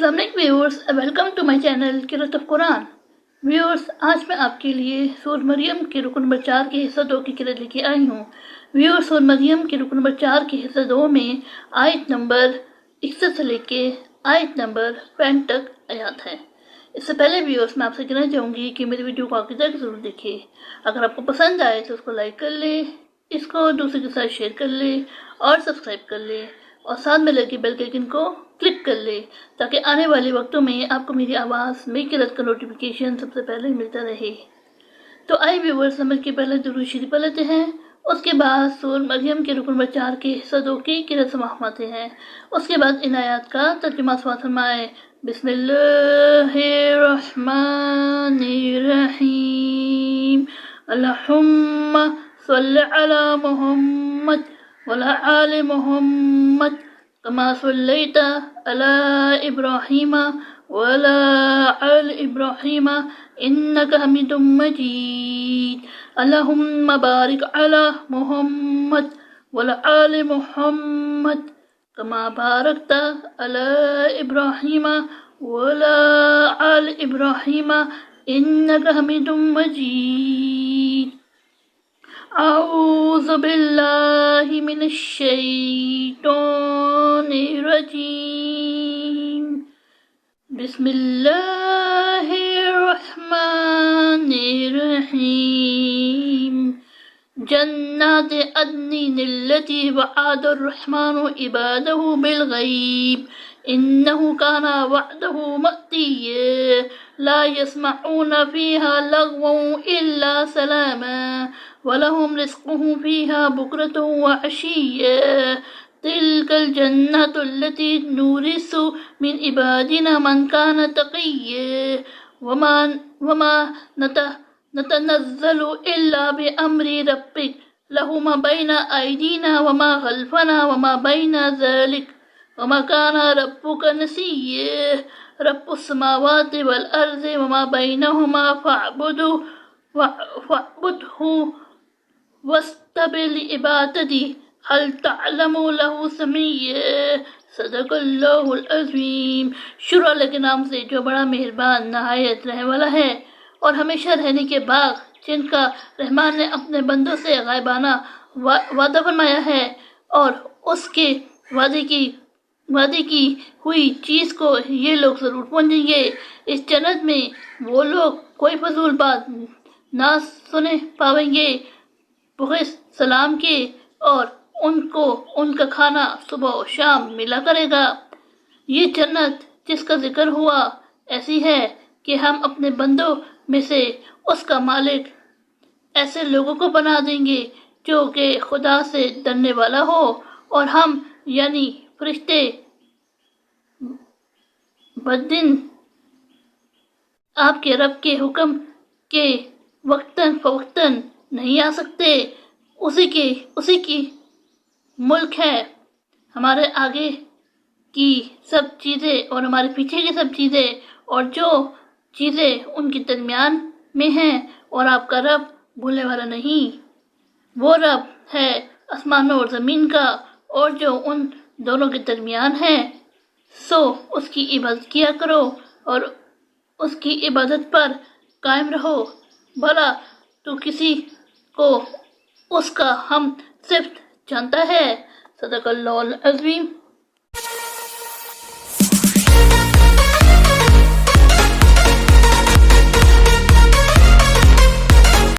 अस्सलाम वालेकुम viewers, welcome to my channel क़िराअत ऑफ कुरान। व्यूअर्स, आज मैं आपके लिए सूरह मरियम के रुकन नंबर 4 के हिस्सा 2 की क़िराअत लेके आई हूँ। व्यूअर्स, सूरह मरियम के रुकन नंबर 4 के हिस्सा 2 में आयत नंबर 61 से लेके आयत नंबर 65 तक आयात है। इससे पहले व्यूअर्स, मैं आपसे कहना चाहूँगी कि मेरी वीडियो को आगे तक ज़रूर देखें। अगर आपको पसंद आए तो उसको लाइक कर ले, इसको दूसरे के साथ शेयर कर ले और सब्सक्राइब कर ले और साथ में लगे बेल के आइकन को क्लिक कर ले ताकि आने वाले वक्तों में आपको मेरी आवाज़, मेरी क़िराअत का नोटिफिकेशन सबसे पहले मिलता रहे। तो आइए व्यूअर्स, समझ के पहले दुरूद शरीफ पढ़ लेते हैं। उसके बाद सूरह मरियम के रुकन नंबर 4 के हिस्सा 2 की क़िराअत समाते हैं। उसके बाद इन आयात का तर्जुमा फरमाएं। बिस्मिल्लाहिर्रहमानिर्रहीम। अल्लाहुम्मा सल्लि अला मुहम्मद वला आले मुहम्मद कमा सल्लैता अला इब्राहीम वला आले इब्राहीम इन्नका हमीदुम मजीद। अल्लाहुम्मा बारिक अला मुहम्मद वला आले मुहम्मद कमा बारकता अला इब्राहीम वला आले इब्राहीम इन्नका हमीदुम मजीद। अऊज़ु बिल्लाहि मिनश शैतानिर रजीम। बिस्मिल्लाहिर्रहमानिर्रहीम। जन्नात अदनिन अल्लती वअदर रहमानु इबादहु बिलगैब इन्नहु काना वअदहु मअतिय्या ला यस्मऊना फीहा लगवन इल्ला सलामा वलहुम रिज़्क़ुहुम फीहा बुक्रतुन व अशिय्या। तिल्कल जन्नतु अल्लती नूरिसु मिन इबादिना मन काना तक़िय्या वमा नतनज़्ज़लु इल्ला बिअम्रि रब्बिक लहु मा बैना अयदीना वमा खल्फना वमा बैना ज़ालिक वमा काना रब्बुका नसिय्या। रब्बुस समावाति वल अर्ज़ि वमा बैनहुमा फ़अब्दुहु वस्तबिर इबादती हल तअलमु लहु समिय्या। सदक़ल्लाहुल अज़ीम। शुरू अल्लाह के नाम से जो बड़ा मेहरबान नहायत रहने वाला है। और हमेशा रहने के बाग जिनका रहमान ने अपने बंदों से गायबाना वादा फरमाया है और उसके वादे की हुई चीज़ को ये लोग ज़रूर पहुँचेंगे। इस जन्नत में वो लोग कोई फजूल बात ना सुने पाएंगे बग़ैर सलाम के और उनको उनका खाना सुबह और शाम मिला करेगा। ये जन्नत जिसका जिक्र हुआ ऐसी है कि हम अपने बंदों में से उसका मालिक ऐसे लोगों को बना देंगे जो कि खुदा से डरने वाला हो और हम यानी फरिश्ते बदिन आपके रब के हुक्म के वक्तन फवक्तन नहीं आ सकते। उसी की मुल्क है। हमारे आगे की सब चीज़ें और हमारे पीछे की सब चीज़ें और जो चीज़ें उनके दरमियान में हैं। और आपका रब भूलने वाला नहीं। वो रब है आसमानों और ज़मीन का और जो उन दोनों के दरमियान है। सो उसकी इबादत किया करो और उसकी इबादत पर कायम रहो। भला तो किसी को उसका हम सिर्फ जानता है। सदक़ल्लाहुल अज़ीम।